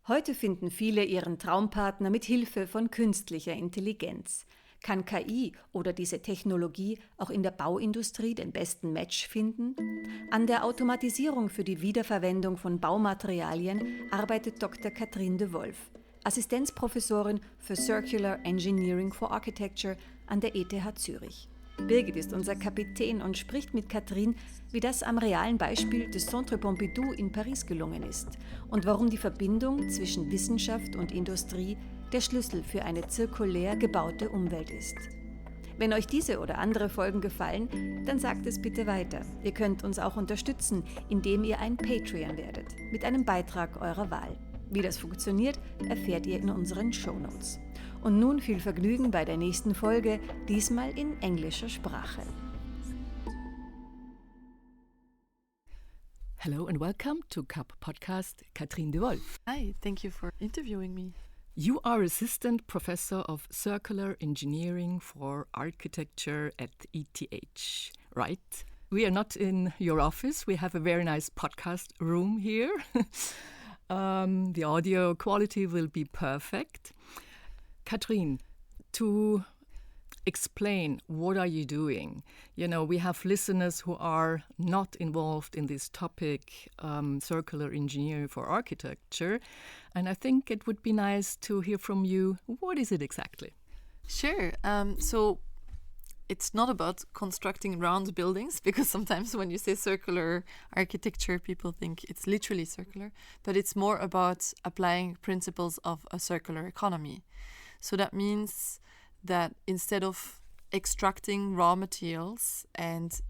Heute finden viele ihren Traum-Partner mit Hilfe von künstlicher Intelligenz. Kann KI oder diese Technologie auch in der Bauindustrie den besten Match finden? An der Automatisierung für die Wiederverwendung von Baumaterialien arbeitet Dr. Katrin de Wolf, Assistenzprofessorin für Circular Engineering for Architecture an der ETH Zürich. Birgit ist unser Kapitän und spricht mit Katrin, wie das am realen Beispiel des Centre Pompidou in Paris gelungen ist und warum die Verbindung zwischen Wissenschaft und Industrie der Schlüssel für eine zirkulär gebaute Umwelt ist. Wenn euch diese oder andere Folgen gefallen, dann sagt es bitte weiter. Ihr könnt uns auch unterstützen, indem ihr ein Patreon werdet, mit einem Beitrag eurer Wahl. Wie das funktioniert, erfährt ihr in unseren Shownotes. Und nun viel Vergnügen bei der nächsten Folge, diesmal in englischer Sprache. Hello and welcome to CAP podcast, Katrin de Wolf. Hi, thank you for interviewing me. You are Assistant Professor of Circular Engineering for Architecture at ETH, right? We are not in your office. We have a very nice podcast room here. The audio quality will be perfect. Katrin, to explain what are you doing? You know, we have listeners who are not involved in this topic, circular engineering for architecture, and I think it would be nice to hear from you. What is it exactly? Sure. So it's not about constructing round buildings, because sometimes when you say circular architecture, people think it's literally circular, but it's more about applying principles of a circular economy. So that means that instead of extracting raw materials and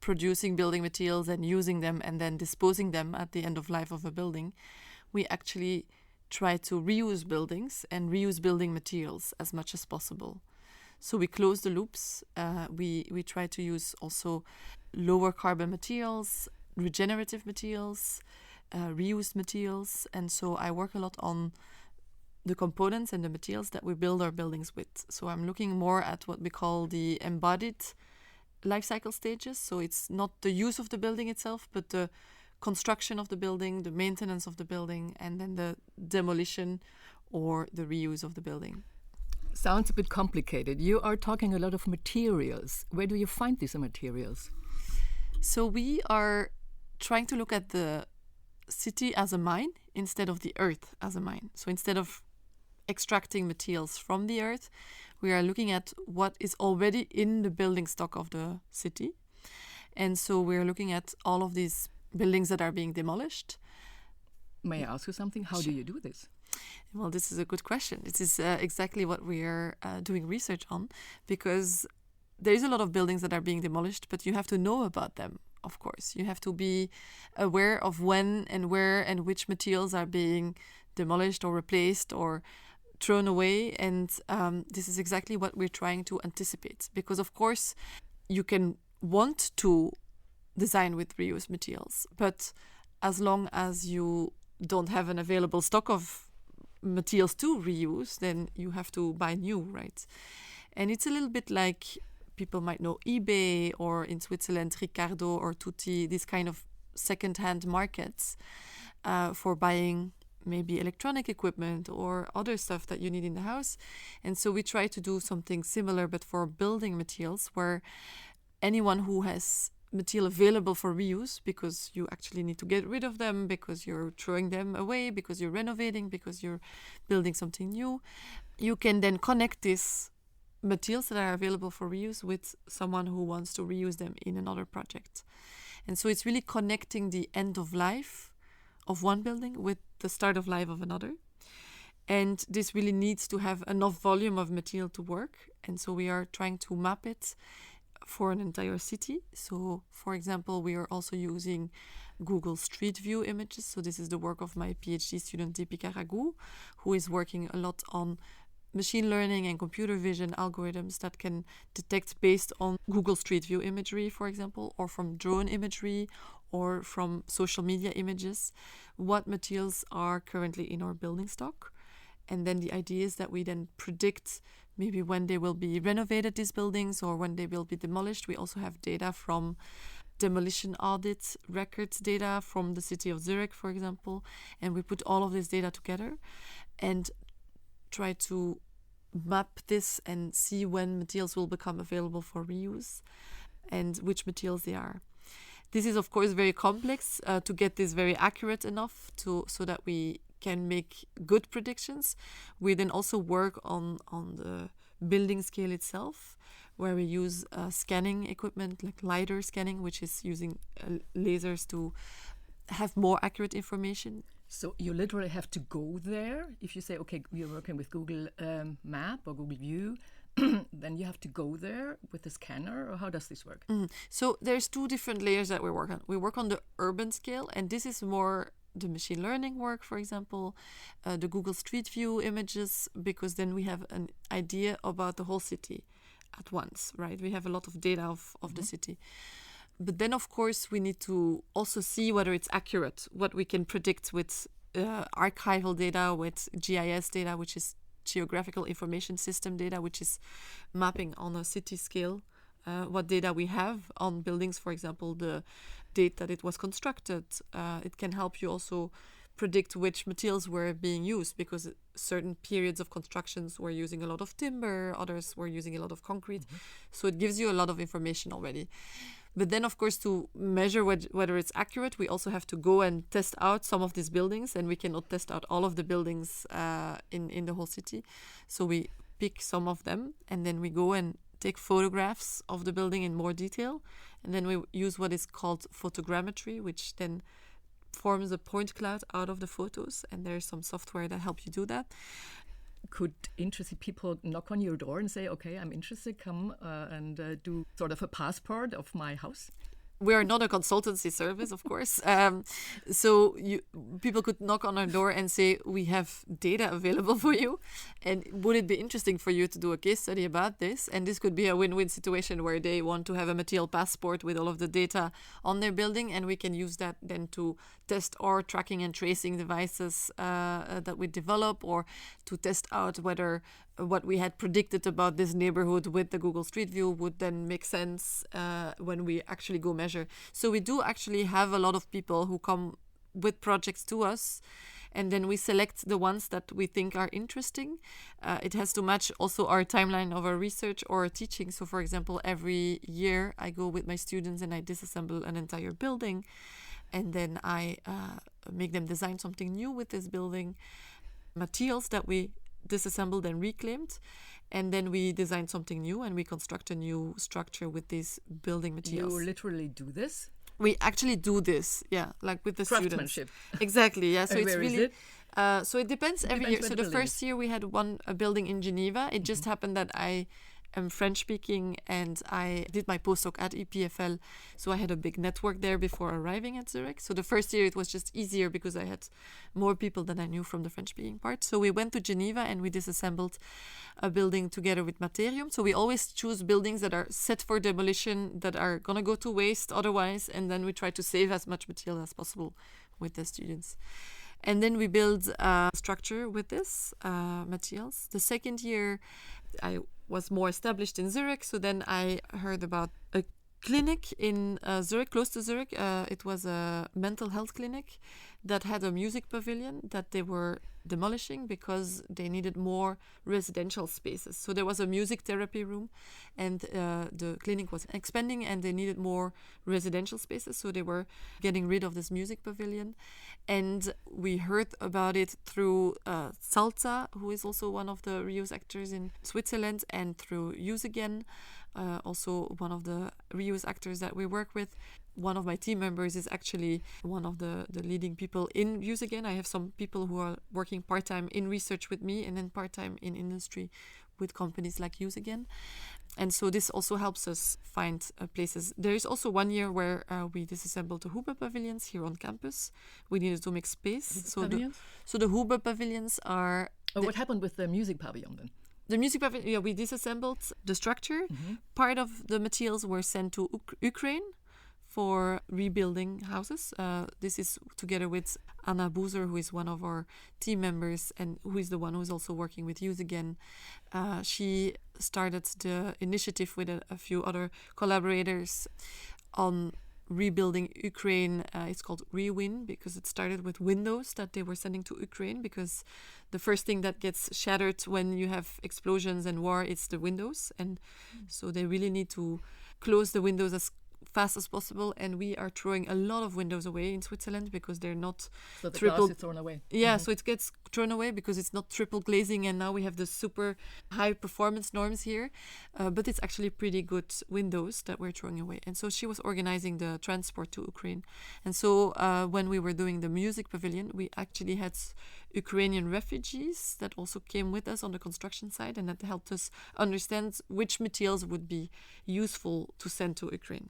producing building materials and using them and then disposing them at the end of life of a building, we actually try to reuse buildings and reuse building materials as much as possible. So we close the loops. We try to use also lower carbon materials, regenerative materials, reused materials. And so I work a lot on the components and the materials that we build our buildings with. So I'm looking more at what we call the embodied life cycle stages. So it's not the use of the building itself, but the construction of the building, the maintenance of the building, and then the demolition or the reuse of the building. Sounds a bit complicated. You are talking a lot of materials. Where do you find these materials? So we are trying to look at the city as a mine instead of the earth as a mine. So instead of extracting materials from the earth, we are looking at what is already in the building stock of the city. And so we're looking at all of these buildings that are being demolished. May I ask you something? How do you do this? Well, this is a good question. This is exactly what we are doing research on, because there is a lot of buildings that are being demolished, but you have to know about them, of course. You have to be aware of when and where and which materials are being demolished or replaced or thrown away. And this is exactly what we're trying to anticipate, because, of course, you can want to design with reused materials, but as long as you don't have an available stock of materials to reuse, then you have to buy new, right? And it's a little bit like people might know eBay, or in Switzerland, Ricardo or Tutti, these kind of second-hand markets for buying maybe electronic equipment or other stuff that you need in the house. And so we try to do something similar, but for building materials, where anyone who has material available for reuse, because you actually need to get rid of them, because you're throwing them away, because you're renovating, because you're building something new, you can then connect these materials that are available for reuse with someone who wants to reuse them in another project. And so it's really connecting the end of life of one building with the start of life of another. And this really needs to have enough volume of material to work. And so we are trying to map it for an entire city. So, for example, we are also using Google Street View images. So this is the work of my PhD student, Deepika Raghu, who is working a lot on machine learning and computer vision algorithms that can detect, based on Google Street View imagery, for example, or from drone imagery or from social media images, what materials are currently in our building stock. And then the idea is that we then predict maybe when they will be renovated, these buildings, or when they will be demolished. We also have data from demolition audit records data from the city of Zurich, for example, and we put all of this data together and try to map this and see when materials will become available for reuse and which materials they are. This is, of course, very complex to get this very accurate enough so that we can make good predictions. We then also work on the building scale itself, where we use scanning equipment like LiDAR scanning, which is using lasers to have more accurate information. So you literally have to go there. If you say, okay, we are working with Google Map or Google View, then you have to go there with the scanner, or how does this work? So there's two different layers that we work on. We work on the urban scale, and this is more the machine learning work, for example, the Google Street View images, because then we have an idea about the whole city at once, right? We have a lot of data of the city. But then, of course, we need to also see whether it's accurate, what we can predict with archival data, with GIS data, which is Geographical Information System data, which is mapping on a city scale, what data we have on buildings, for example, the date that it was constructed. It can help you also predict which materials were being used, because certain periods of constructions were using a lot of timber, others were using a lot of concrete. So it gives you a lot of information already. But then, of course, to measure whether it's accurate, we also have to go and test out some of these buildings, and we cannot test out all of the buildings in the whole city. So we pick some of them, and then we go and take photographs of the building in more detail. And then we use what is called photogrammetry, which then forms a point cloud out of the photos. And there's some software that helps you do that. Could interested people knock on your door and say, okay, I'm interested, come and do sort of a passport of my house? We are not a consultancy service, of course. So people could knock on our door and say, we have data available for you. And would it be interesting for you to do a case study about this? And this could be a win-win situation where they want to have a material passport with all of the data on their building. And we can use that then to test our tracking and tracing devices that we develop, or to test out whether what we had predicted about this neighborhood with the Google Street View would then make sense when we actually go measure. So we do actually have a lot of people who come with projects to us, and then we select the ones that we think are interesting. It has to match also our timeline of our research or our teaching. So, for example, every year I go with my students and I disassemble an entire building, and then I make them design something new with this building, materials that we disassembled and reclaimed, and then we design something new and we construct a new structure with these building materials. You literally do this? We actually do this, yeah, like with the Craftsmanship. students. Exactly, yeah. So And it's where is really it? so it depends every year. So the first year we had a building in Geneva. It just happened that I am French speaking and I did my postdoc at EPFL, so I had a big network there before arriving at Zurich. So the first year it was just easier because I had more people than I knew from the French speaking part. So we went to Geneva and we disassembled a building together with Materium. So we always choose buildings that are set for demolition, that are gonna go to waste otherwise, and then we try to save as much material as possible with the students. And then we build a structure with this materials. The second year I was more established in Zurich, so then I heard about a clinic in Zurich, close to Zurich. It was a mental health clinic that had a music pavilion that they were demolishing because they needed more residential spaces. So there was a music therapy room, and the clinic was expanding and they needed more residential spaces, so they were getting rid of this music pavilion. And we heard about it through Salza, who is also one of the reuse actors in Switzerland, and through Use Again, also one of the reuse actors that we work with. One of my team members is actually one of the leading people in Use Again. I have some people who are working part-time in research with me and then part-time in industry with companies like Use Again. And so this also helps us find places. There is also one year where we disassembled the Huber pavilions here on campus. We needed to make space. So the Huber pavilions are... what happened with the music pavilion then? The music pavilion, yeah, we disassembled the structure. Part of the materials were sent to Ukraine for rebuilding houses. This is together with Anna Boozer, who is one of our team members and who is the one who is also working with Use Again. She started the initiative with a few other collaborators on rebuilding Ukraine. It's called Rewin because it started with windows that they were sending to Ukraine, because the first thing that gets shattered when you have explosions and war, it's the windows. And so they really need to close the windows as fast as possible, and we are throwing a lot of windows away in Switzerland because they're not so the triple glass is thrown away. Yeah, so it gets thrown away because it's not triple glazing, and now we have the super high performance norms here, but it's actually pretty good windows that we're throwing away. And so she was organizing the transport to Ukraine, and so when we were doing the music pavilion, we actually had Ukrainian refugees that also came with us on the construction side, and that helped us understand which materials would be useful to send to Ukraine.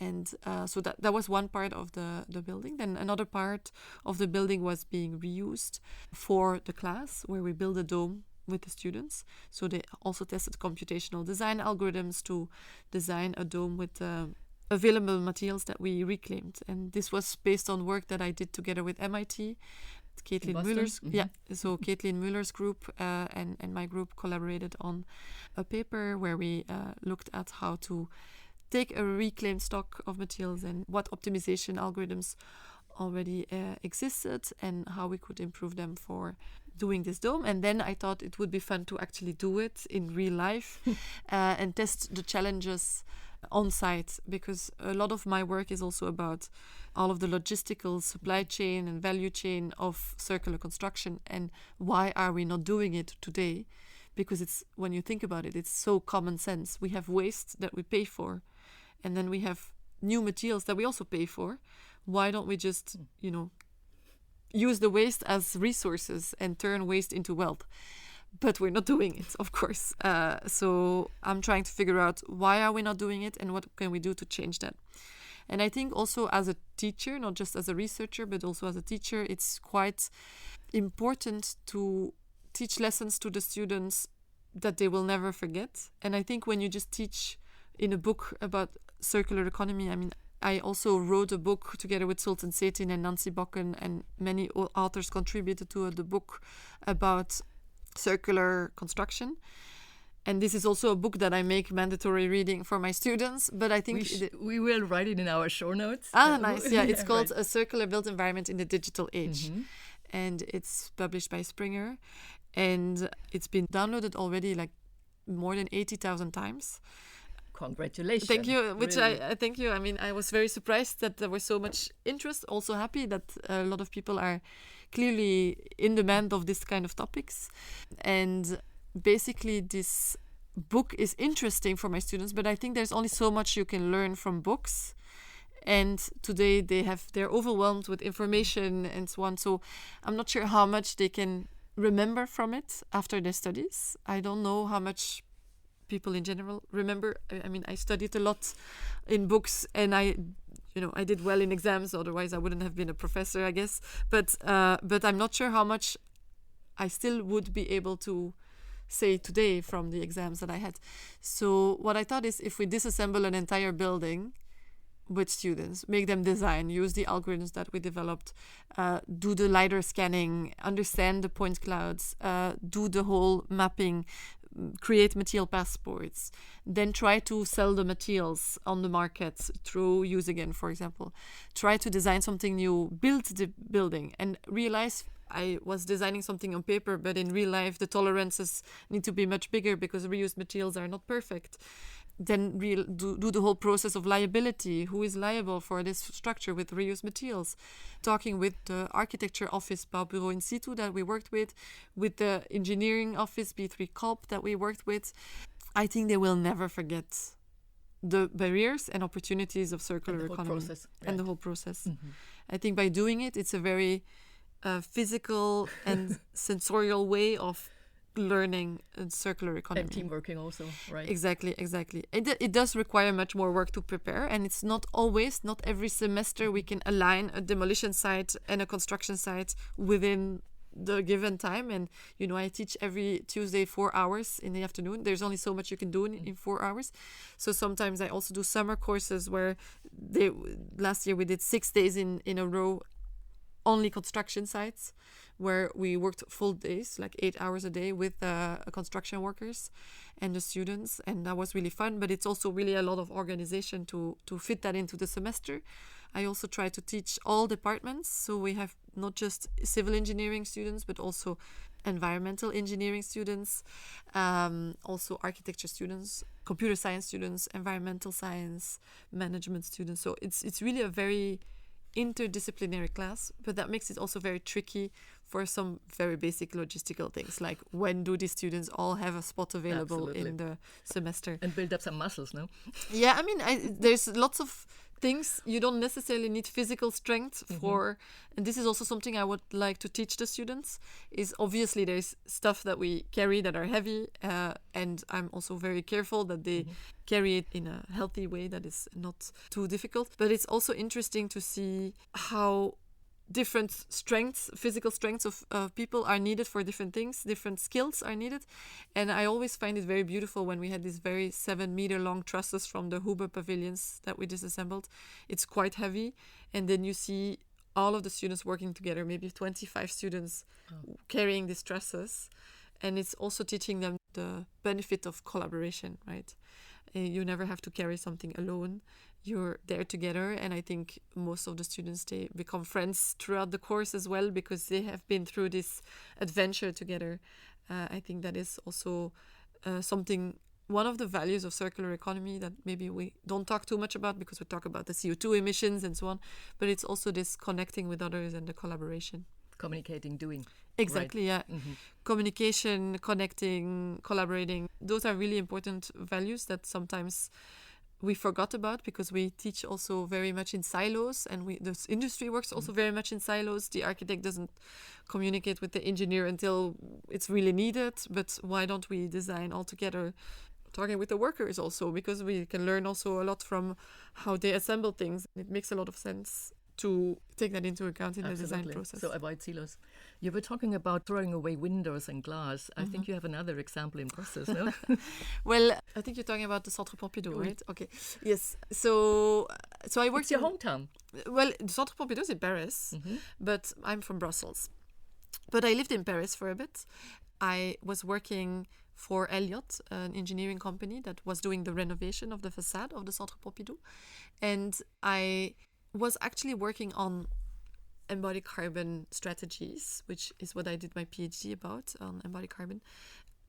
And so that was one part of the building. Then another part of the building was being reused for the class, where we build a dome with the students. So they also tested computational design algorithms to design a dome with available materials that we reclaimed. And this was based on work that I did together with MIT. Caitlin Muller's, so Caitlin Muller's group and my group collaborated on a paper where we looked at how to take a reclaimed stock of materials and what optimization algorithms already existed and how we could improve them for doing this dome. And then I thought it would be fun to actually do it in real life and test the challenges on site, because a lot of my work is also about all of the logistical supply chain and value chain of circular construction, and why are we not doing it today? Because it's, when you think about it, it's so common sense. We have waste that we pay for, and then we have new materials that we also pay for. Why don't we just, use the waste as resources and turn waste into wealth? But we're not doing it, of course. So I'm trying to figure out why are we not doing it and what can we do to change that. And I think also as a teacher, not just as a researcher, but also as a teacher, it's quite important to teach lessons to the students that they will never forget. And I think when you just teach in a book about circular economy, I also wrote a book together with Sultan Setin and Nancy Bokken, and many authors contributed to the book about circular construction. And this is also a book that I make mandatory reading for my students, but I think we will write it in our show notes. Nice. Yeah, it's called A Circular Built Environment in the Digital Age. And it's published by Springer, and it's been downloaded already like more than 80,000 times. Congratulations. Thank you, which really. I thank you. I was very surprised that there was so much interest. Also happy that a lot of people are clearly in demand of this kind of topics. And basically this book is interesting for my students, but I think there's only so much you can learn from books. And today they're overwhelmed with information and so on. So I'm not sure how much they can remember from it after their studies. I don't know how much people in general remember. I studied a lot in books, and I did well in exams. Otherwise, I wouldn't have been a professor, I guess. But I'm not sure how much I still would be able to say today from the exams that I had. So what I thought is, if we disassemble an entire building with students, make them design, use the algorithms that we developed, do the LiDAR scanning, understand the point clouds, do the whole mapping, create material passports, then try to sell the materials on the market through Use Again, for example. Try to design something new, build the building, and realize I was designing something on paper, but in real life the tolerances need to be much bigger because reused materials are not perfect. Then do the whole process of liability. Who is liable for this structure with reused materials? Talking with the architecture office, Baubureau in situ, that we worked with the engineering office, B3 Culp, that we worked with. I think they will never forget the barriers and opportunities of circular economy and the whole process. I think by doing it, it's a very physical and sensorial way of learning circular economy. And team working also, right? Exactly. It does require much more work to prepare, and it's not every semester we can align a demolition site and a construction site within the given time. And I teach every Tuesday 4 hours in the afternoon. There's only so much you can do in 4 hours. So sometimes I also do summer courses where last year we did 6 days in a row only construction sites where we worked full days, like 8 hours a day with construction workers and the students. And that was really fun, but it's also really a lot of organization to fit that into the semester. I also try to teach all departments. So we have not just civil engineering students, but also environmental engineering students, also architecture students, computer science students, environmental science, management students. So it's really a very interdisciplinary class, but that makes it also very tricky for some very basic logistical things, like when do these students all have a spot available in the semester? And build up some muscles, no? Yeah, I mean, there's lots of things. You don't necessarily need physical strength for, and this is also something I would like to teach the students, is obviously there's stuff that we carry that are heavy, and I'm also very careful that they carry it in a healthy way that is not too difficult. But it's also interesting to see how different strengths, physical strengths of people are needed for different things, different skills are needed. And I always find it very beautiful when we had these very 7-meter long trusses from the Huber pavilions that we disassembled. It's quite heavy. And then you see all of the students working together, maybe 25 students carrying these trusses. And it's also teaching them the benefit of collaboration, right? You never have to carry something alone. You're there together, and I think most of the students, they become friends throughout the course as well because they have been through this adventure together. I think that is also one of the values of circular economy that maybe we don't talk too much about because we talk about the CO2 emissions and so on, but it's also this connecting with others and the collaboration. Communicating, doing. Exactly, right. Yeah. Communication, connecting, collaborating. Those are really important values that sometimes we forgot about because we teach also very much in silos, and the industry works also very much in silos. The architect doesn't communicate with the engineer until it's really needed, but why don't we design all together, talking with the workers also, because we can learn also a lot from how they assemble things. It makes a lot of sense to take that into account in the design process. So avoid silos. You were talking about throwing away windows and glass. I think you have another example in process, no? Well, I think you're talking about the Centre Pompidou, right? Okay. Yes. So I worked It's your hometown. Well, the Centre Pompidou is in Paris, but I'm from Brussels. But I lived in Paris for a bit. I was working for Elliott, an engineering company that was doing the renovation of the facade of the Centre Pompidou. And I was actually working on embodied carbon strategies, which is what I did my PhD about, on embodied carbon.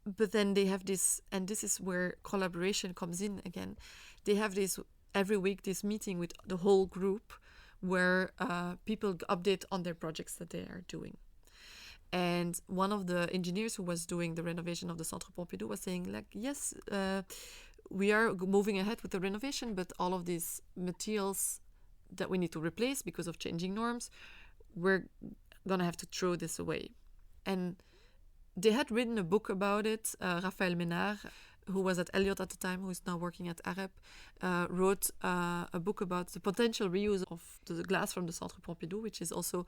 But then they have this, and this is where collaboration comes in again. They have this every week, this meeting with the whole group where people update on their projects that they are doing. And one of the engineers who was doing the renovation of the Centre Pompidou was saying, like, yes, we are moving ahead with the renovation, but all of these materials that we need to replace because of changing norms, we're gonna have to throw this away. And they had written a book about it. Raphaël Ménard, who was at Elliott at the time, who is now working at AREP, wrote a book about the potential reuse of the glass from the Centre Pompidou, which is also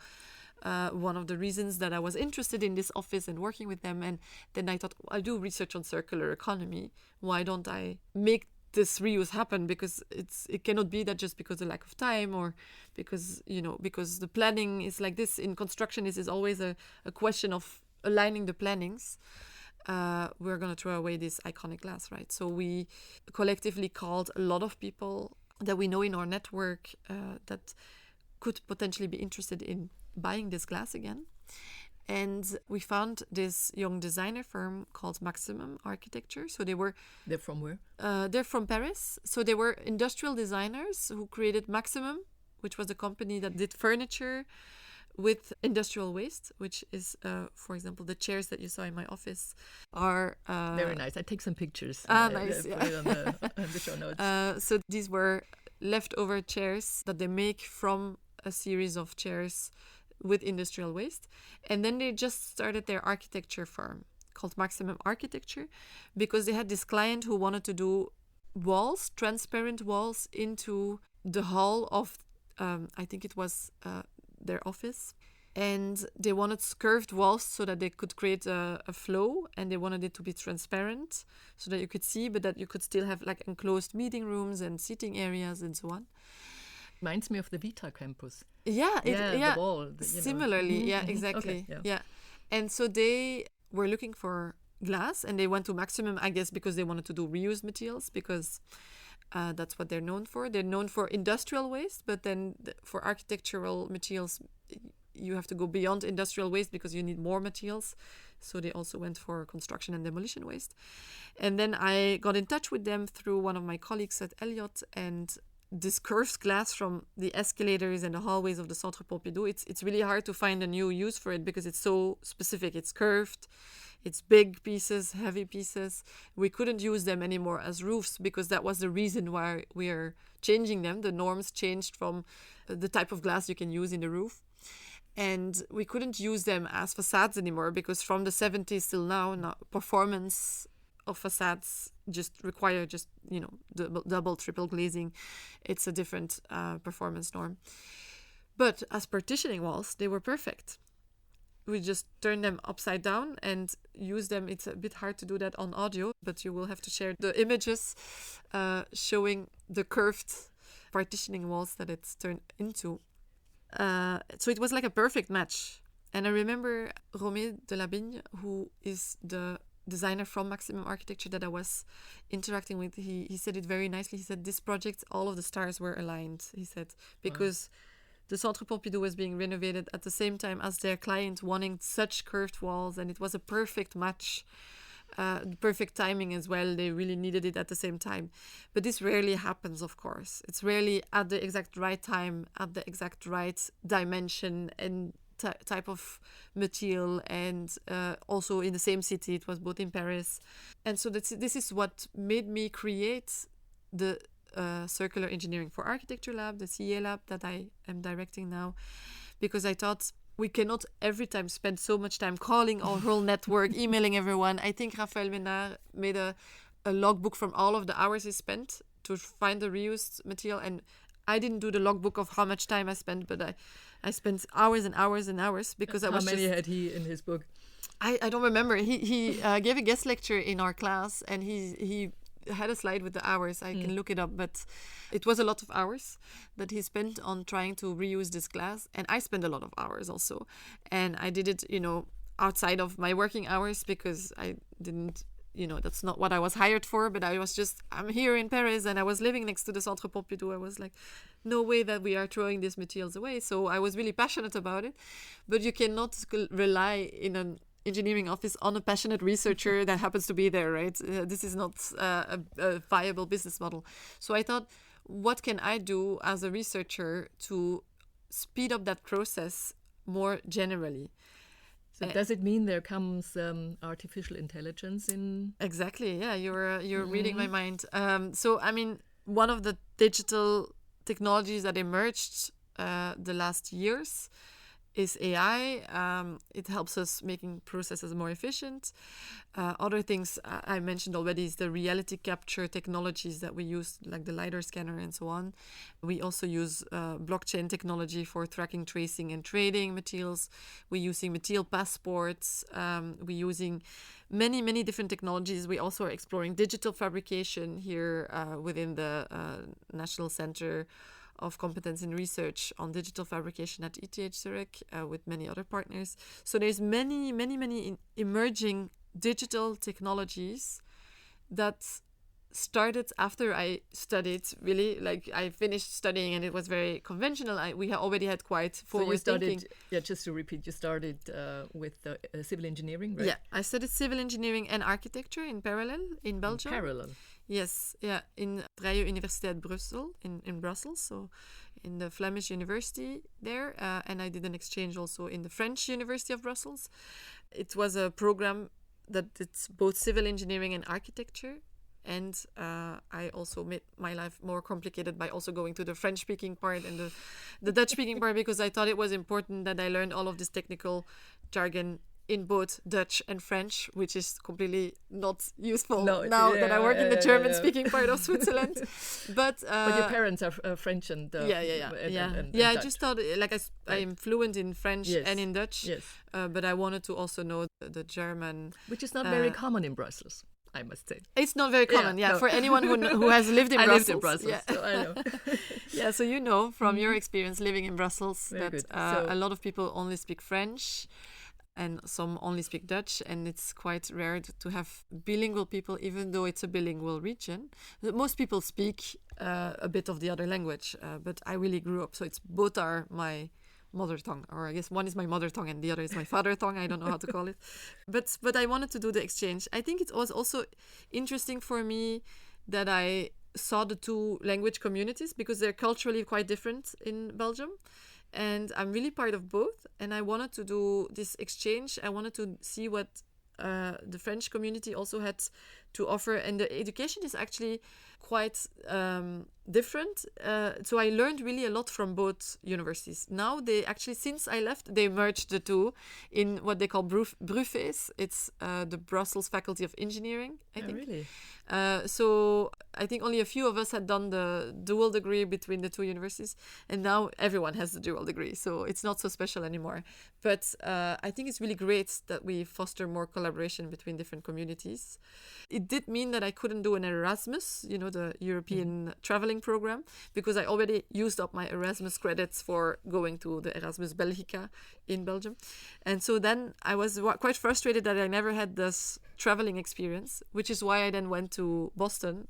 one of the reasons that I was interested in this office and working with them. And then I thought, I'll do research on circular economy. Why don't I make this reuse happen? Because it cannot be that just because of lack of time, or because the planning is like this in construction. Is always a question of aligning the plannings. We're going to throw away this iconic glass, right? So we collectively called a lot of people that we know in our network that could potentially be interested in buying this glass again. And we found this young designer firm called Maximum Architecture. So They're from where? They're from Paris. So they were industrial designers who created Maximum, which was a company that did furniture with industrial waste, which is, for example, the chairs that you saw in my office are... Very nice. I take some pictures. Nice. Put it on the show notes. So these were leftover chairs that they make from a series of chairs with industrial waste. And then they just started their architecture firm called Maximum Architecture, because they had this client who wanted to do walls, transparent walls, into the hall of, I think it was their office. And they wanted curved walls so that they could create a flow, and they wanted it to be transparent so that you could see, but that you could still have like enclosed meeting rooms and seating areas and so on. Reminds me of the Vita campus. Yeah, the wall. Similarly, yeah, exactly. Okay, yeah. And so they were looking for glass, and they went to Maximum, I guess, because they wanted to do reused materials, because that's what they're known for. They're known for industrial waste, but then for architectural materials, you have to go beyond industrial waste because you need more materials. So they also went for construction and demolition waste. And then I got in touch with them through one of my colleagues at Elliott, and this curved glass from the escalators and the hallways of the Centre Pompidou, it's really hard to find a new use for it because it's so specific. It's curved, it's big pieces, heavy pieces. We couldn't use them anymore as roofs because that was the reason why we are changing them. The norms changed from the type of glass you can use in the roof. And we couldn't use them as facades anymore because from the 70s till now performance of facades require double, triple glazing. It's a different performance norm. But as partitioning walls, they were perfect. We just turn them upside down and use them. It's a bit hard to do that on audio, but you will have to share the images showing the curved partitioning walls that it's turned into. So it was like a perfect match. And I remember Romain de la Bigne, who is the designer from Maximum Architecture that I was interacting with, he said it very nicely. He said, this project, all of the stars were aligned, he said, because the Centre Pompidou was being renovated at the same time as their client wanting such curved walls, and it was a perfect match, perfect timing as well. They really needed it at the same time. But this rarely happens, of course. It's rarely at the exact right time, at the exact right dimension and type of material, and also in the same city. It was both in Paris. And so this is what made me create the Circular Engineering for Architecture lab, the CEA lab that I am directing now, because I thought we cannot every time spend so much time calling our whole network, emailing everyone. I think Raphaël Ménard made a logbook from all of the hours he spent to find the reused material, and I didn't do the logbook of how much time I spent, but I spent hours and hours and hours because I was How many had he in his book? I don't remember. He gave a guest lecture in our class, and he had a slide with the hours. I can look it up, but it was a lot of hours that he spent on trying to reuse this glass, and I spent a lot of hours also. And I did it, outside of my working hours because I didn't, that's not what I was hired for, but I'm here in Paris and I was living next to the Centre Pompidou. I was like, no way that we are throwing these materials away. So I was really passionate about it, but you cannot rely in an engineering office on a passionate researcher that happens to be there, right? This is not a viable business model. So I thought, what can I do as a researcher to speed up that process more generally? So does it mean there comes artificial intelligence in? Exactly. Yeah, you're reading my mind. So I mean, one of the digital technologies that emerged the last years is AI. It helps us making processes more efficient. Other things I mentioned already is the reality capture technologies that we use, like the LiDAR scanner and so on. We also use blockchain technology for tracking, tracing, and trading materials. We're using material passports. We're using many, many different technologies. We also are exploring digital fabrication here within the National Centre of Competence in Research on Digital Fabrication at ETH Zürich with many other partners. So there's many, many, many emerging digital technologies that started after I studied, really. Like, I finished studying and it was very conventional. We already had quite forward thinking. Just to repeat, you started with civil engineering, right? Yeah, I studied civil engineering and architecture in parallel in Belgium. In parallel? Yes, yeah, in Vrije Universiteit Brussel, in Brussels, so in the Flemish University there, and I did an exchange also in the French University of Brussels. It was a program that it's both civil engineering and architecture, and I also made my life more complicated by also going to the French-speaking part and the Dutch-speaking part, because I thought it was important that I learned all of this technical jargon in both Dutch and French, which is completely not useful now that I work in the German-speaking part of Switzerland. But your parents are French and and I just thought, like, I am fluent in French and in Dutch, but I wanted to also know the German, which is not very common in Brussels. I must say. It's not very common, no. for anyone who has lived in I Brussels. lived in Brussels, Yeah. so I know. Yeah, so you know from your experience living in Brussels Very that good. So- a lot of people only speak French and some only speak Dutch, and it's quite rare to have bilingual people, even though it's a bilingual region. Most people speak a bit of the other language, but I really grew up, so it's both are my mother tongue, or I guess one is my mother tongue and the other is my father tongue. I don't know how to call it, but I wanted to do the exchange. I think it was also interesting for me that I saw the two language communities because they're culturally quite different in Belgium. And I'm really part of both. And I wanted to do this exchange. I wanted to see what the French community also had to offer. And the education is actually quite different. So I learned really a lot from both universities. Now they actually, since I left, they merged the two in what they call BRUFES. It's the Brussels Faculty of Engineering, I think. Really? So I think only a few of us had done the dual degree between the two universities, and now everyone has the dual degree, so it's not so special anymore. But I think it's really great that we foster more collaboration between different communities. It did mean that I couldn't do an Erasmus, the European traveling program, because I already used up my Erasmus credits for going to the Erasmus Belgica in Belgium. And so then I was quite frustrated that I never had this traveling experience, which is why I then went to Boston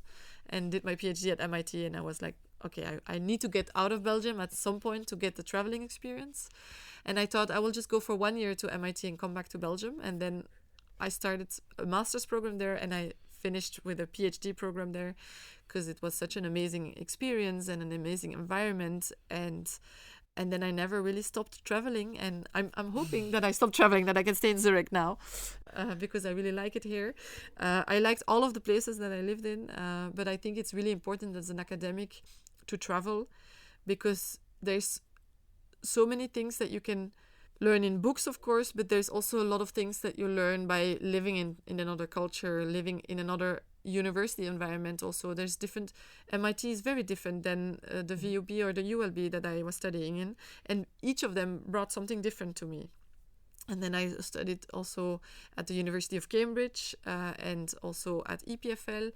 and did my PhD at MIT. And I was like, okay, I need to get out of Belgium at some point to get the traveling experience. And I thought I will just go for 1 year to MIT and come back to Belgium. And then I started a master's program there, and I finished with a PhD program there because it was such an amazing experience and an amazing environment. And then I never really stopped traveling, and I'm hoping that I stopped traveling, that I can stay in Zurich now, because I really like it here. I liked all of the places that I lived in, but I think it's really important as an academic to travel, because there's so many things that you can learn in books, of course, but there's also a lot of things that you learn by living in another culture, living in another university environment. Also, there's different. MIT is very different than the VUB or the ULB that I was studying in, and each of them brought something different to me. And then I studied also at the University of Cambridge and also at EPFL.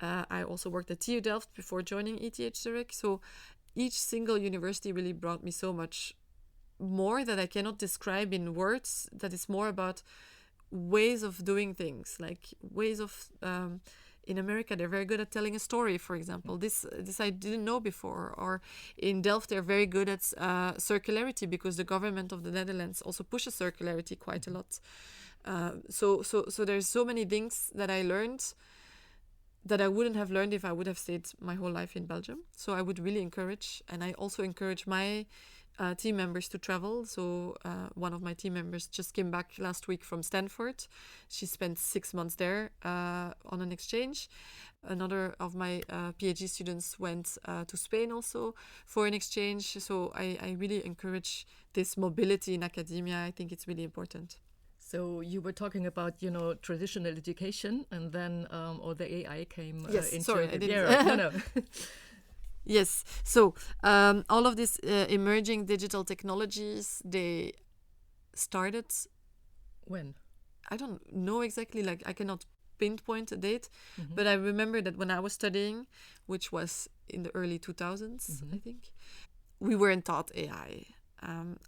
I also worked at TU Delft before joining ETH Zurich. So each single university really brought me so much more that I cannot describe in words. That is more about ways of doing things, like ways of in America they're very good at telling a story, for example. This I didn't know before. Or in Delft they're very good at circularity, because the government of the Netherlands also pushes circularity quite a lot. So there's so many things that I learned that I wouldn't have learned if I would have stayed my whole life in Belgium. So I would really encourage, and I also encourage my team members to travel. So one of my team members just came back last week from Stanford. She spent 6 months there on an exchange. Another of my PhD students went to Spain also for an exchange. So I really encourage this mobility in academia. I think it's really important. So you were talking about, traditional education, and then or the AI came Yes, into sorry, the I didn't. era. No. Yes. So all of these emerging digital technologies, they started. When? I don't know exactly. Like, I cannot pinpoint a date, but I remember that when I was studying, which was in the early 2000s, I think, we weren't taught AI.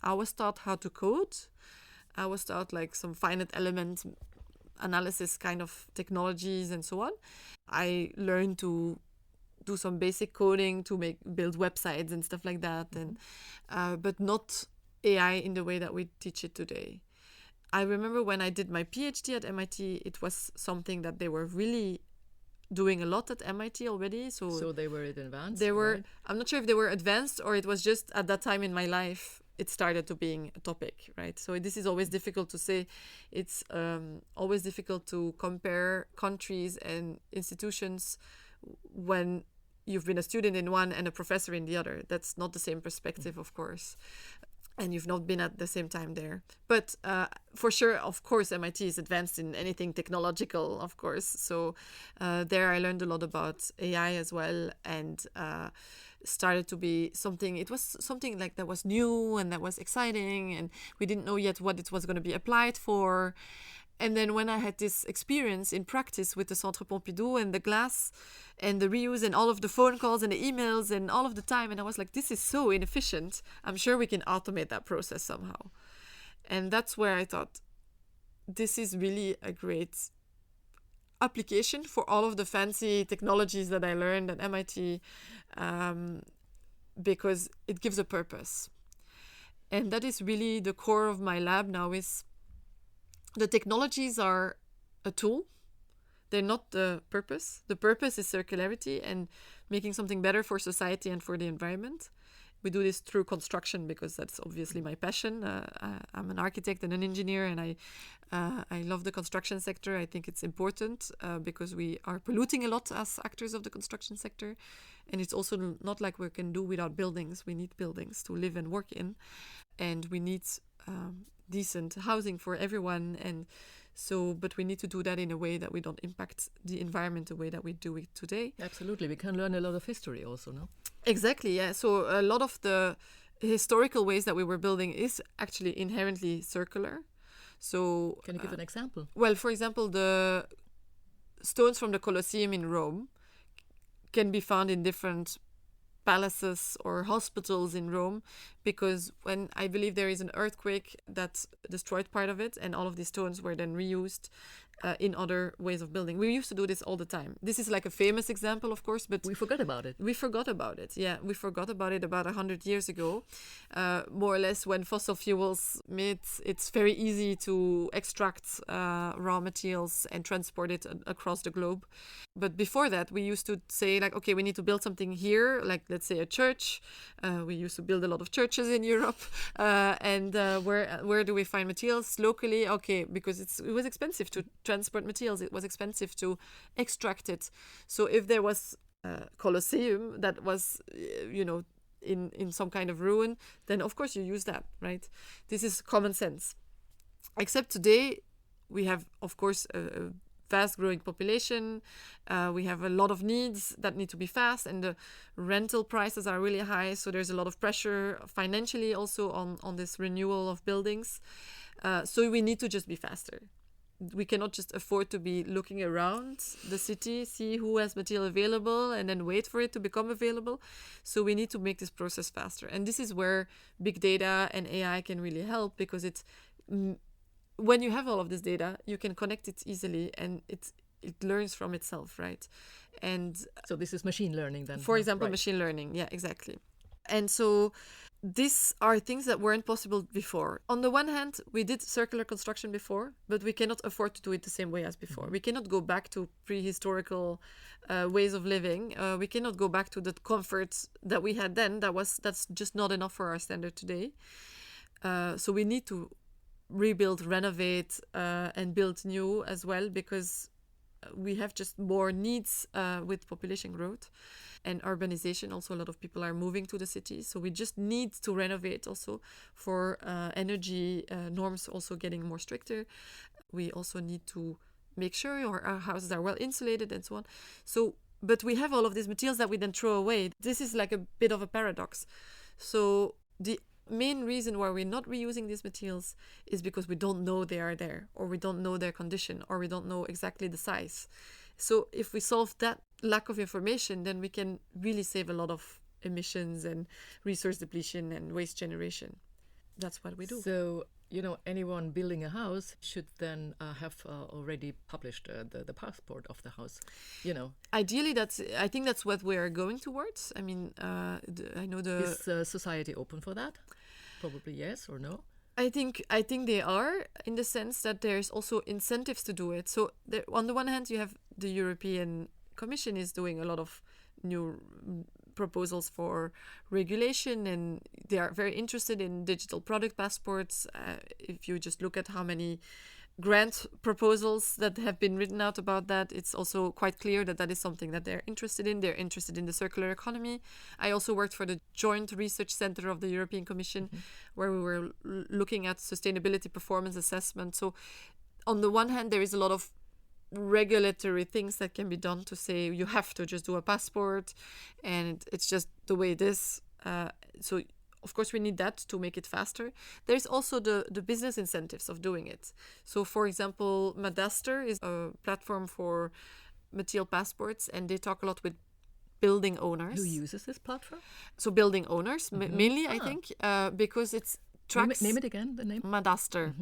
I was taught how to code. I was taught like some finite element analysis kind of technologies and so on. I learned to do some basic coding to build websites and stuff like that, and but not AI in the way that we teach it today. I remember when I did my PhD at MIT, it was something that they were really doing a lot at MIT already. So they were advanced? They were, right? I'm not sure if they were advanced or it was just at that time in my life it started to being a topic, right? So this is always difficult to say. It's always difficult to compare countries and institutions when you've been a student in one and a professor in the other. That's not the same perspective, of course. And you've not been at the same time there. But for sure, of course, MIT is advanced in anything technological, of course. So there I learned a lot about AI as well, and started to be something, it was something like that was new and that was exciting, and we didn't know yet what it was going to be applied for. And then when I had this experience in practice with the Centre Pompidou and the glass and the reuse and all of the phone calls and the emails and all of the time, and I was like, this is so inefficient. I'm sure we can automate that process somehow. And that's where I thought, this is really a great application for all of the fancy technologies that I learned at MIT, because it gives a purpose. And that is really the core of my lab now. Is the technologies are a tool. They're not the purpose. The purpose is circularity and making something better for society and for the environment. We do this through construction because that's obviously my passion. I'm an architect and an engineer, and I love the construction sector. I think it's important because we are polluting a lot as actors of the construction sector. And it's also not like we can do without buildings. We need buildings to live and work in. And we need decent housing for everyone. And so, but we need to do that in a way that we don't impact the environment the way that we do it today. Absolutely. We can learn a lot of history also, no? Exactly, yeah. So a lot of the historical ways that we were building is actually inherently circular. So can you give an example? Well, for example, the stones from the Colosseum in Rome can be found in different palaces or hospitals in Rome, because when I believe there is an earthquake that destroyed part of it, and all of these stones were then reused in other ways of building. We used to do this all the time. This is like a famous example, of course, but we forgot about it. We forgot about it, yeah. We forgot about it about 100 years ago, more or less, when fossil fuels made it's very easy to extract raw materials and transport it across the globe. But before that, we used to say, like, okay, we need to build something here, like, let's say, a church. We used to build a lot of churches in Europe. And where do we find materials? Locally, okay, because it was expensive to transport materials. It was expensive to extract it. So if there was a Colosseum that was, in some kind of ruin, then of course you use that, right? This is common sense. Except today, we have, of course, a fast growing population. We have a lot of needs that need to be fast, and the rental prices are really high. So there's a lot of pressure financially also on this renewal of buildings. So we need to just be faster. We cannot just afford to be looking around the city, see who has material available, and then wait for it to become available. So we need to make this process faster. And this is where big data and AI can really help, because it's when you have all of this data, you can connect it easily, and it learns from itself, right? And so this is machine learning then? For example, right. Machine learning, yeah, exactly. And so these are things that weren't possible before. On the one hand, we did circular construction before, but we cannot afford to do it the same way as before. We cannot go back to prehistorical ways of living. We cannot go back to the comforts that we had then. That's just not enough for our standard today. So we need to rebuild, renovate, and build new as well, because we have just more needs with population growth and urbanization. Also, a lot of people are moving to the cities, so we just need to renovate also for energy norms also getting more stricter. We also need to make sure our houses are well insulated and so on. So, but we have all of these materials that we then throw away. This is like a bit of a paradox. So the main reason why we're not reusing these materials is because we don't know they are there, or we don't know their condition, or we don't know exactly the size. So if we solve that lack of information, then we can really save a lot of emissions and resource depletion and waste generation. That's what we do. So, anyone building a house should then have already published the passport of the house, Ideally, I think that's what we are going towards. I mean, I know Is society open for that? Probably yes or no? I think they are, in the sense that there's also incentives to do it. So on the one hand, you have the European Commission is doing a lot of new proposals for regulation, and they are very interested in digital product passports. If you just look at how many grant proposals that have been written out about that, it's also quite clear that is something that they're interested in. They're interested in the circular economy. I also worked for the Joint Research Centre of the European Commission, where we were looking at sustainability performance assessment. So on the one hand, there is a lot of regulatory things that can be done to say you have to just do a passport and it's just the way it is. So of course, we need that to make it faster. There's also the business incentives of doing it. So, for example, Madaster is a platform for material passports, and they talk a lot with building owners. Who uses this platform? So building owners, mainly, I think, because it's tracks... Name it again, the name? Madaster.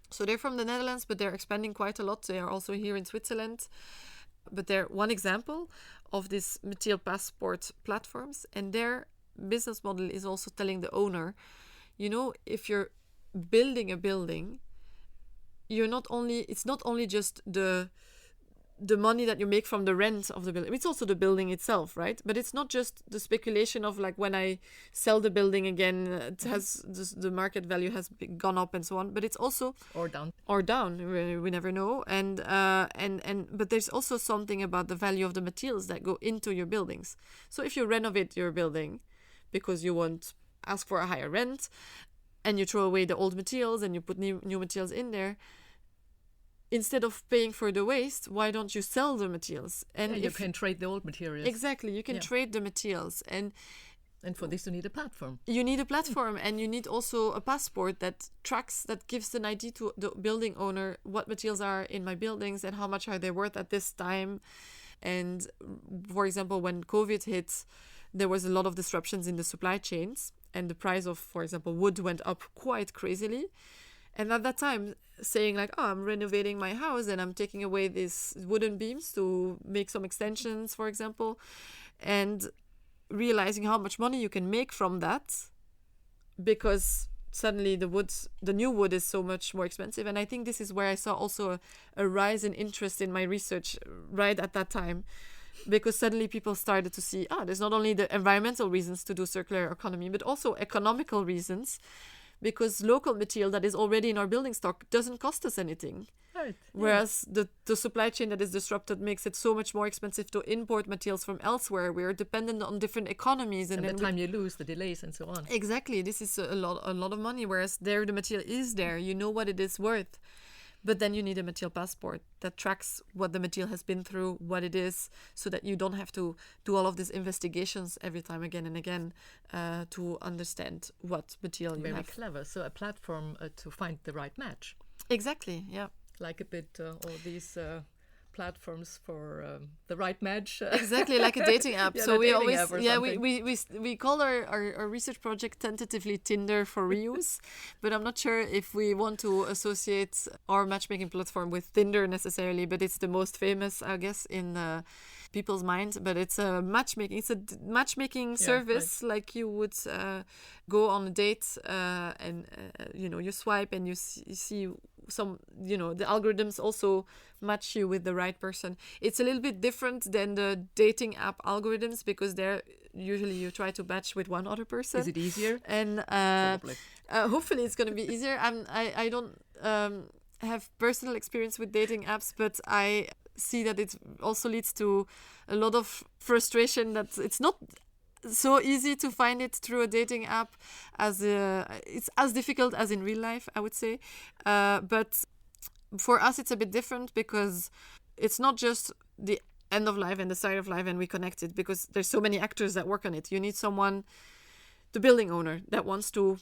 So they're from the Netherlands, but they're expanding quite a lot. They are also here in Switzerland. But they're one example of these material passport platforms. And their business model is also telling the owner, if you're building a building, it's not only just the money that you make from the rent of the building. It's also the building itself, right? But it's not just the speculation of like when I sell the building again, it has the market value has gone up and so on. But it's also or down. We never know. And but there's also something about the value of the materials that go into your buildings. So if you renovate your building because you want ask for a higher rent, and you throw away the old materials and you put new materials in there, instead of paying for the waste, why don't you sell the materials? And you can trade the old materials. Exactly, you can trade the materials. And for this you need a platform. You need a platform, and you need also a passport that gives an idea to the building owner what materials are in my buildings and how much are they worth at this time. And for example, when COVID hit, there was a lot of disruptions in the supply chains, and the price of, for example, wood went up quite crazily. And at that time, saying like, I'm renovating my house and I'm taking away these wooden beams to make some extensions, for example, and realizing how much money you can make from that, because suddenly the new wood is so much more expensive. And I think this is where I saw also a rise in interest in my research right at that time, because suddenly people started to see, there's not only the environmental reasons to do circular economy, but also economical reasons, because local material that is already in our building stock doesn't cost us anything. Right. Whereas the supply chain that is disrupted makes it so much more expensive to import materials from elsewhere. We're dependent on different economies. And the time you lose, the delays and so on. Exactly. This is a lot of money, whereas there the material is there. You know what it is worth. But then you need a material passport that tracks what the material has been through, what it is, so that you don't have to do all of these investigations every time again and again to understand what material you have. Very clever. So a platform to find the right match. Exactly, yeah. Like a bit all these platforms for the right match. Exactly, like a dating app. Yeah, so we always we call our research project tentatively Tinder for reuse, but I'm not sure if we want to associate our matchmaking platform with Tinder necessarily, but it's the most famous, I guess, in people's minds. But it's a matchmaking service, right. Like you would go on a date and you swipe and you see some, the algorithms also match you with the right person. It's a little bit different than the dating app algorithms, because there usually you try to match with one other person. Is it easier? And hopefully it's going to be easier. I don't have personal experience with dating apps, but I see that it also leads to a lot of frustration, that it's not so easy to find it through a dating app it's as difficult as in real life, I would say. But for us, it's a bit different, because it's not just the end of life and the start of life and we connect it, because there's so many actors that work on it. You need someone, the building owner that wants to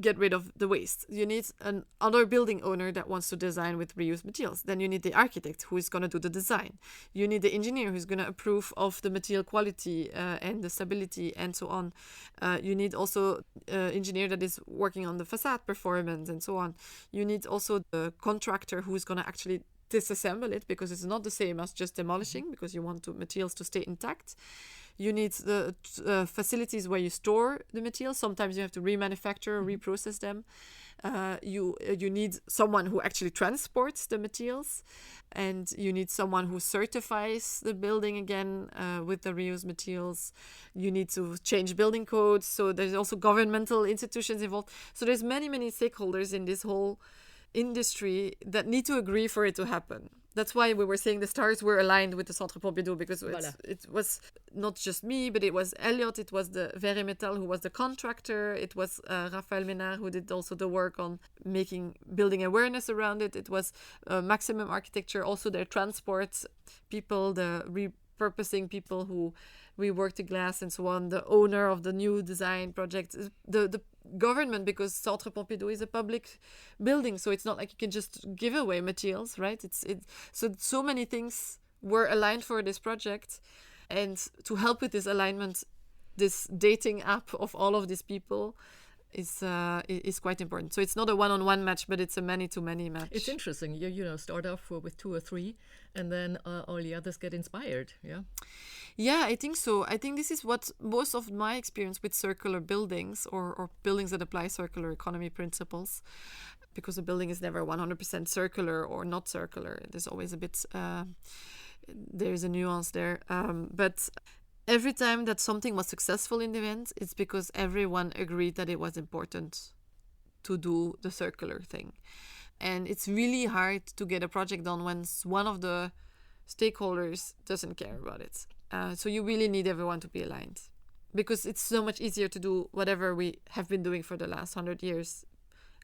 get rid of the waste. You need another building owner that wants to design with reused materials. Then you need the architect who is going to do the design. You need the engineer who's going to approve of the material quality and the stability and so on. You need also an engineer that is working on the facade performance and so on. You need also the contractor who is going to actually disassemble it, because it's not the same as just demolishing, because you want the materials to stay intact. You need the facilities where you store the materials. Sometimes you have to remanufacture or reprocess them. You need someone who actually transports the materials, and you need someone who certifies the building again with the reused materials. You need to change building codes. So there's also governmental institutions involved. So there's many stakeholders in this whole industry that need to agree for it to happen. That's why we were saying the stars were aligned with the Centre Pompidou, because it was not just me, but it was Elliot, it was the Verimetal who was the contractor, it was Raphaël Ménard who did also the work on building awareness around it. It was Maximum Architecture, also their transport people, the purposing people who rework the glass and so on, the owner of the new design project, the government, because Centre Pompidou is a public building, so it's not like you can just give away materials, right? So many things were aligned for this project, and to help with this alignment, this dating app of all of these people is quite important. So it's not a one-on-one match, but it's a many-to-many match. It's interesting. You start off with 2 or 3, and then all the others get inspired. Yeah. Yeah, I think so. I think this is what most of my experience with circular buildings or buildings that apply circular economy principles, because a building is never 100% circular or not circular. There's always a bit. There's a nuance there, but. Every time that something was successful in the end, it's because everyone agreed that it was important to do the circular thing. And it's really hard to get a project done when one of the stakeholders doesn't care about it. So you really need everyone to be aligned, because it's so much easier to do whatever we have been doing for the last 100 years.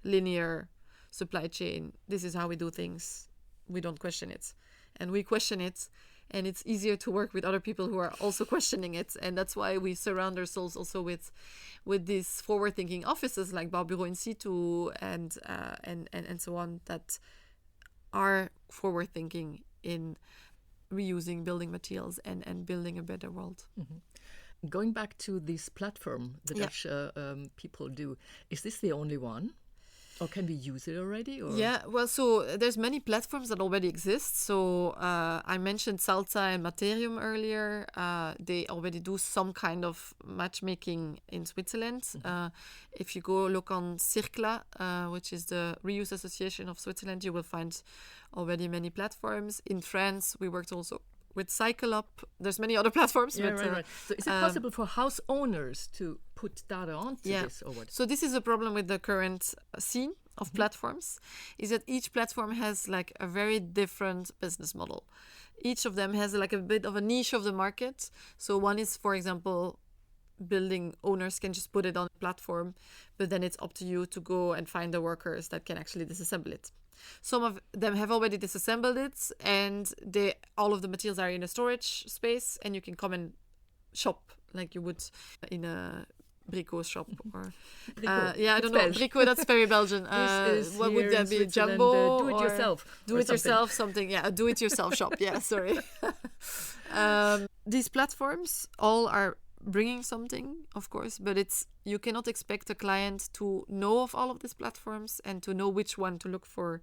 Linear supply chain. This is how we do things. We don't question it. And we question it. And it's easier to work with other people who are also questioning it, and that's why we surround ourselves also with these forward-thinking offices like Baubureau in situ and so on, that are forward-thinking in reusing building materials and building a better world. Mm-hmm. Going back to this platform the Dutch people do, is this the only one? Or can we use it already? Or? Yeah, well, so there's many platforms that already exist. So I mentioned Salsa and Materium earlier. They already do some kind of matchmaking in Switzerland. Mm-hmm. If you go look on Circla, which is the Reuse Association of Switzerland, you will find already many platforms. In France, we worked also with Cycle Up. There's many other platforms. Yeah, but, right. So is it possible for house owners to put data onto this or what? So this is a problem with the current scene of platforms, is that each platform has like a very different business model. Each of them has like a bit of a niche of the market. So one is, for example, building owners can just put it on a platform, but then it's up to you to go and find the workers that can actually disassemble it. Some of them have already disassembled it, and all of the materials are in a storage space, and you can come and shop like you would in a Brico shop or I don't know. Brico, that's very Belgian. What would that be? Jumbo? Do it yourself. Do it yourself something. Yeah, a do it yourself shop. Yeah, sorry. These platforms all are bringing something, of course, but you cannot expect a client to know of all of these platforms and to know which one to look for.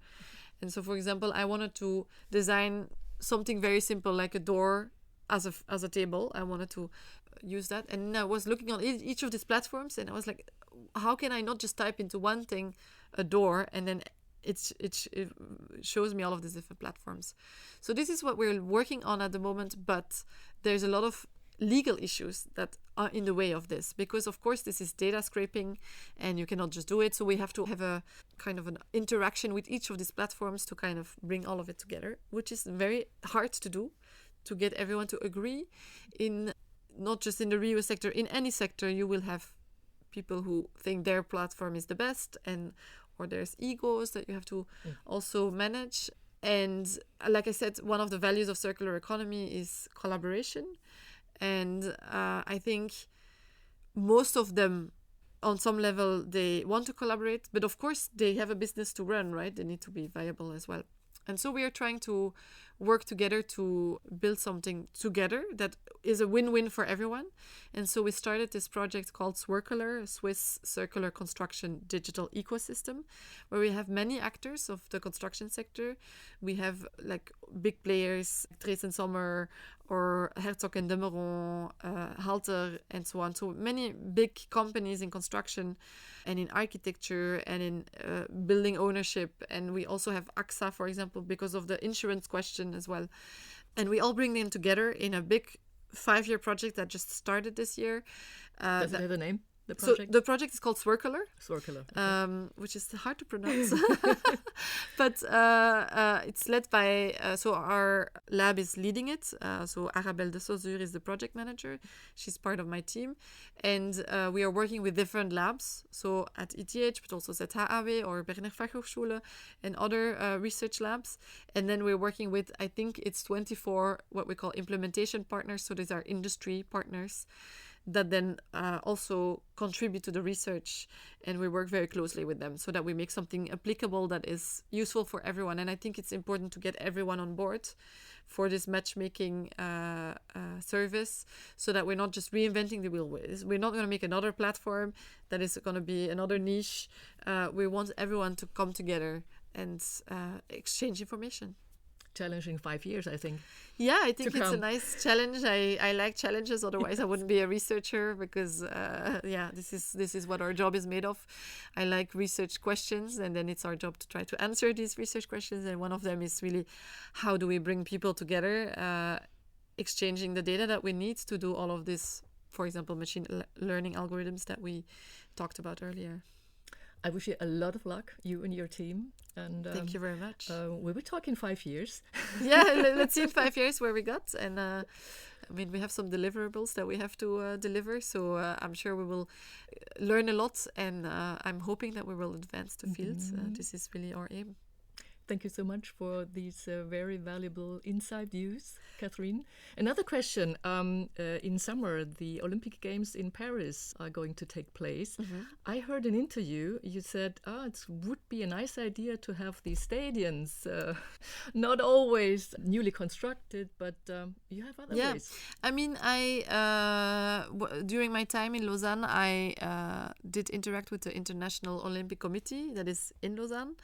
And so, for example, I wanted to design something very simple like a door as a table. I wanted to use that, and I was looking on each of these platforms, and I was like, how can I not just type into one thing a door, and then it shows me all of these different platforms. So this is what we're working on at the moment, but there's a lot of legal issues that are in the way of this, because of course this is data scraping and you cannot just do it. So we have to have a kind of an interaction with each of these platforms to kind of bring all of it together, which is very hard to do, to get everyone to agree. In not just in the reuse sector, in any sector you will have people who think their platform is the best, or there's egos that you have to also manage. And like I said, one of the values of circular economy is collaboration. And I think most of them, on some level, they want to collaborate. But of course, they have a business to run, right? They need to be viable as well. And so we are trying to work together to build something together that is a win-win for everyone. And so we started this project called Circular, a Swiss circular construction digital ecosystem, where we have many actors of the construction sector. We have like big players, Dresden Sommer or Herzog and de Meuron, Halter, and so on. So many big companies in construction and in architecture and in building ownership. And we also have AXA, for example, because of the insurance question as well. And we all bring them together in a big 5-year project that just started this year. Does it have a name? the So project? the project is called Circular, Okay. which is hard to pronounce. But it's led by, so our lab is leading it. So Arabelle de Saussure is the project manager. She's part of my team. And we are working with different labs. So at ETH, but also ZHAW or Berner Fachhochschule and other research labs. And then we're working with, I think it's 24 what we call implementation partners. So these are industry partners that then also contribute to the research, and we work very closely with them so that we make something applicable that is useful for everyone. And I think it's important to get everyone on board for this matchmaking service, so that we're not just reinventing the wheel. We're not going to make another platform that is going to be another niche. We want everyone to come together and exchange information. Challenging 5 years, I think. Yeah, I think it's a nice challenge. I like challenges. Otherwise, I wouldn't be a researcher, because this is what our job is made of. I like research questions, and then it's our job to try to answer these research questions. And one of them is really, how do we bring people together, exchanging the data that we need to do all of this, for example, machine learning algorithms that we talked about earlier. I wish you a lot of luck, you and your team. And thank you very much. We will talk in 5 years. Yeah, let's see in 5 years where we got. And I mean, we have some deliverables that we have to deliver. So I'm sure we will learn a lot. And I'm hoping that we will advance the field. This is really our aim. Thank you so much for these very valuable inside views, Catherine. Another question. In summer, the Olympic Games in Paris are going to take place. I heard an interview. You said, it would be a nice idea to have these stadiums, not always newly constructed, but you have other ways. I mean, during my time in Lausanne, I did interact with the International Olympic Committee that is in Lausanne.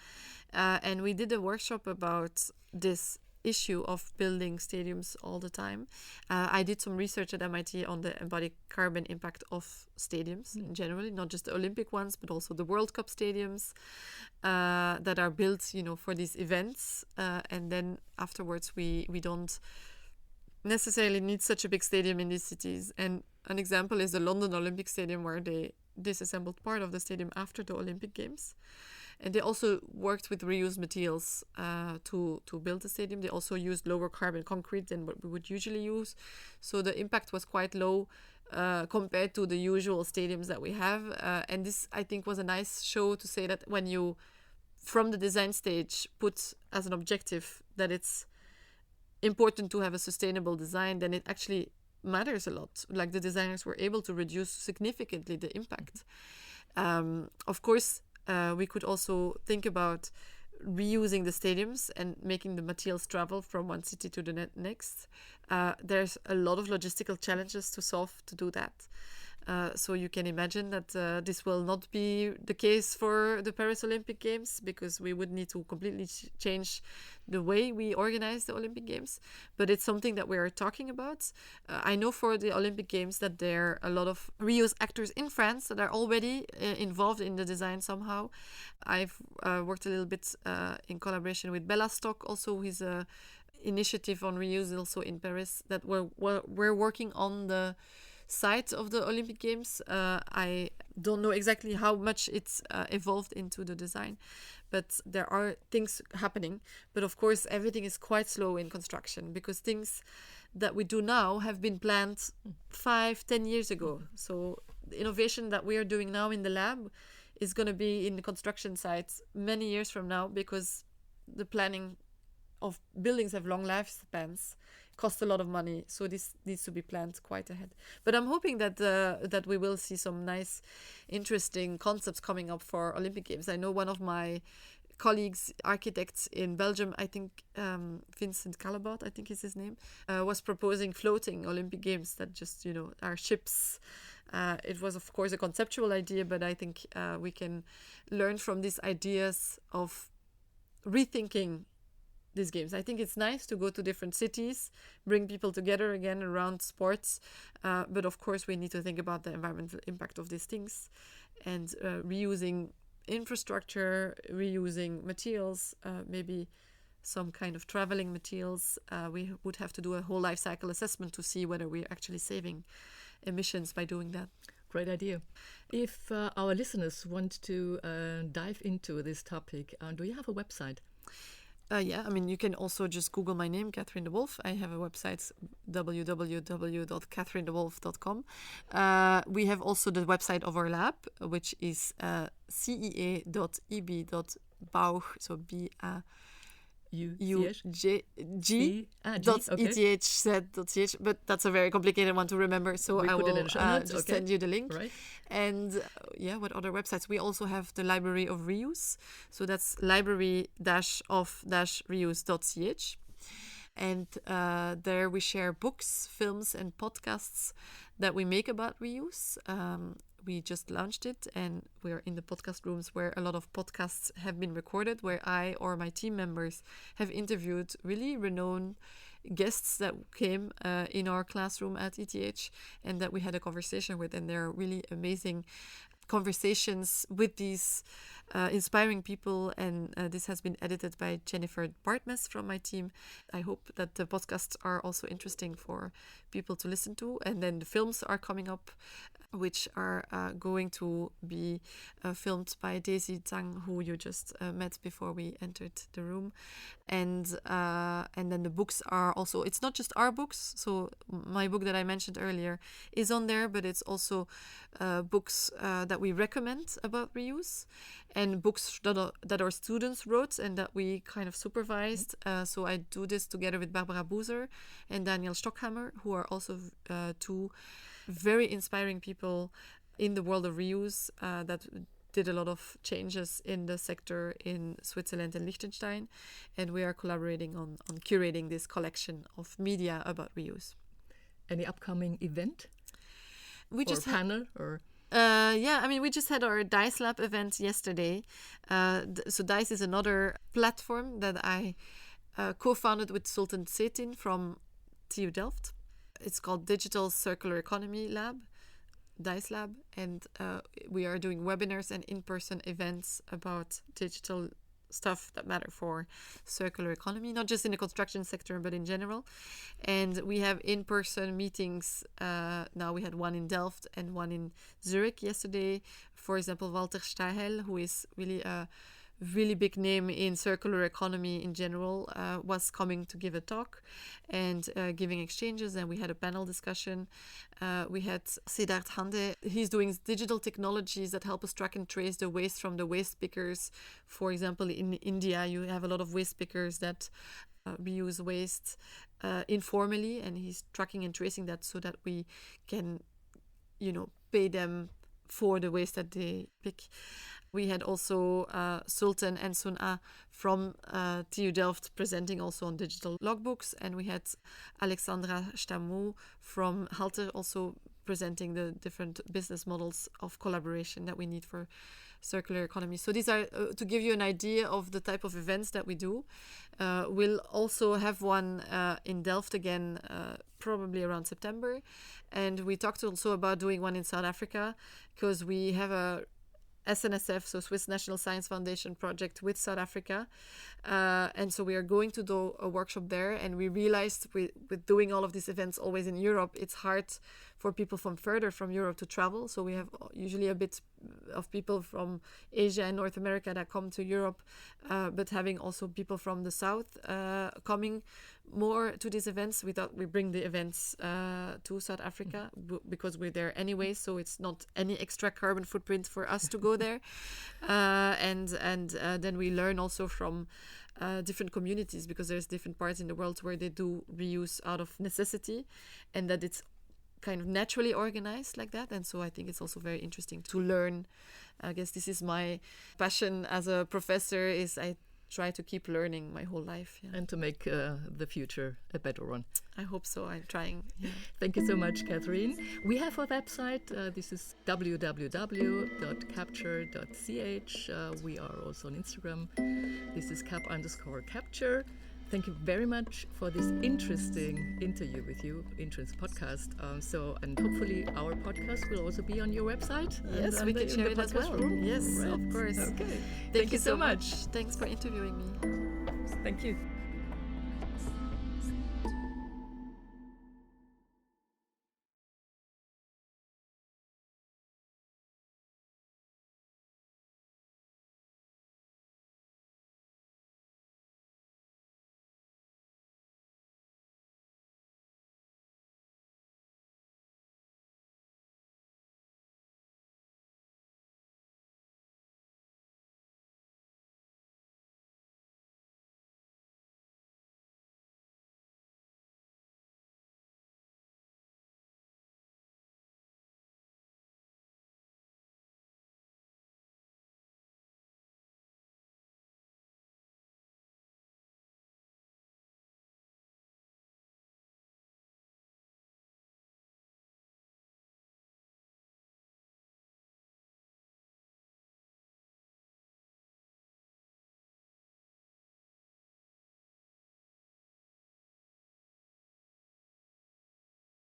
And we did a workshop about this issue of building stadiums all the time. I did some research at MIT on the embodied carbon impact of stadiums generally, not just the Olympic ones, but also the World Cup stadiums that are built, for these events. And then afterwards, we don't necessarily need such a big stadium in these cities. And an example is the London Olympic Stadium, where they disassembled part of the stadium after the Olympic Games. And they also worked with reused materials to build the stadium. They also used lower carbon concrete than what we would usually use. So the impact was quite low compared to the usual stadiums that we have. And this, I think, was a nice show to say that when you, from the design stage, put as an objective that it's important to have a sustainable design, then it actually matters a lot. Like, the designers were able to reduce significantly the impact. Of course, we could also think about reusing the stadiums and making the materials travel from one city to the next. There's a lot of logistical challenges to solve to do that. So you can imagine that this will not be the case for the Paris Olympic Games, because we would need to completely change the way we organize the Olympic Games. But it's something that we are talking about. I know for the Olympic Games that there are a lot of reuse actors in France that are already involved in the design somehow. I've worked a little bit in collaboration with Bella Stock, also, who is a initiative on reuse also in Paris, that we're working on the site of the Olympic Games. I don't know exactly how much it's evolved into the design, but there are things happening. But of course, everything is quite slow in construction, because things that we do now have been planned 5-10 years ago. So the innovation that we are doing now in the lab is going to be in the construction sites many years from now, because the planning of buildings have long lifespans, cost a lot of money, so this needs to be planned quite ahead. But I'm hoping that that we will see some nice, interesting concepts coming up for Olympic Games. I know one of my colleagues, architects in Belgium, I think Vincent Callebaut, I think is his name, was proposing floating Olympic Games that just, are ships. It was, of course, a conceptual idea, but I think we can learn from these ideas of rethinking these games. I think it's nice to go to different cities, bring people together again around sports, but of course we need to think about the environmental impact of these things, and reusing infrastructure, reusing materials, maybe some kind of traveling materials. We would have to do a whole life cycle assessment to see whether we're actually saving emissions by doing that. Great idea. If our listeners want to dive into this topic, do you have a website? Yeah, I mean, you can also just Google my name, Catherine de Wolf. I have a website, www.catherinedewolf.com. We have also the website of our lab, which is cea.eb.bauch, so BAUG.ETH, but that's a very complicated one to remember, so I will just send you the link. Right. And what other websites? We also have the Library of Reuse, so that's library-of-reuse.ch. And there we share books, films, and podcasts that we make about reuse. We just launched it, and we're in the podcast rooms where a lot of podcasts have been recorded, where I or my team members have interviewed really renowned guests that came in our classroom at ETH and that we had a conversation with, and they're really amazing conversations with these inspiring people, and this has been edited by Jennifer Bartmes from my team. I hope that the podcasts are also interesting for people to listen to, and then the films are coming up, which are going to be filmed by Daisy Zhang, who you just met before we entered the room, and then the books are also, it's not just our books, so my book that I mentioned earlier is on there, but it's also books that we recommend about reuse, and books that our students wrote and that we kind of supervised. So I do this together with Barbara Boozer and Daniel Stockhammer, who are also two very inspiring people in the world of reuse that did a lot of changes in the sector in Switzerland and Liechtenstein, and we are collaborating on curating this collection of media about reuse. Any upcoming event? We just panel or? We just had our DICE Lab event yesterday. So DICE is another platform that I co-founded with Sultan Cetin from TU Delft. It's called Digital Circular Economy Lab, DICE Lab, and we are doing webinars and in-person events about digital stuff that matter for circular economy, not just in the construction sector, but in general. And we have in-person meetings. Now we had one in Delft and one in Zurich yesterday. For example, Walter Stahel, who is really a really big name in circular economy in general, was coming to give a talk and giving exchanges, and we had a panel discussion. We had Siddharth Hande. He's doing digital technologies that help us track and trace the waste from the waste pickers. For example, in India, you have a lot of waste pickers that reuse waste informally, and he's tracking and tracing that so that we can, pay them for the waste that they pick. We had also Sultan and Sun-A from TU Delft presenting also on digital logbooks, and we had Alexandra Stamou from Halter also presenting the different business models of collaboration that we need for circular economy. So these are to give you an idea of the type of events that we do. We'll also have one in Delft again, probably around September. And we talked also about doing one in South Africa, because we have a SNSF, so Swiss National Science Foundation project with South Africa. And so we are going to do a workshop there. And we realized with doing all of these events always in Europe, it's hard for people from further from Europe to travel. So we have usually a bit of people from Asia and North America that come to Europe, but having also people from the South coming more to these events. We thought we bring the events to South Africa because we're there anyway, so it's not any extra carbon footprint for us to go there. And then we learn also from different communities, because there's different parts in the world where they do reuse out of necessity, and that it's kind of naturally organized like that. And so I think it's also very interesting to learn. I guess this is my passion as a professor, is I try to keep learning my whole life. Yeah. And to make the future a better one. I hope so. I'm trying. Yeah. Thank you so much, Catherine. We have our website. This is www.capture.ch. We are also on Instagram. This is cap_capture. Thank you very much for this interesting interview with you, interesting podcast. And hopefully our podcast will also be on your website. Yes, we can share it as well. Yes, right. Of course. Okay. Thank you so much. Thanks for interviewing me. Thank you.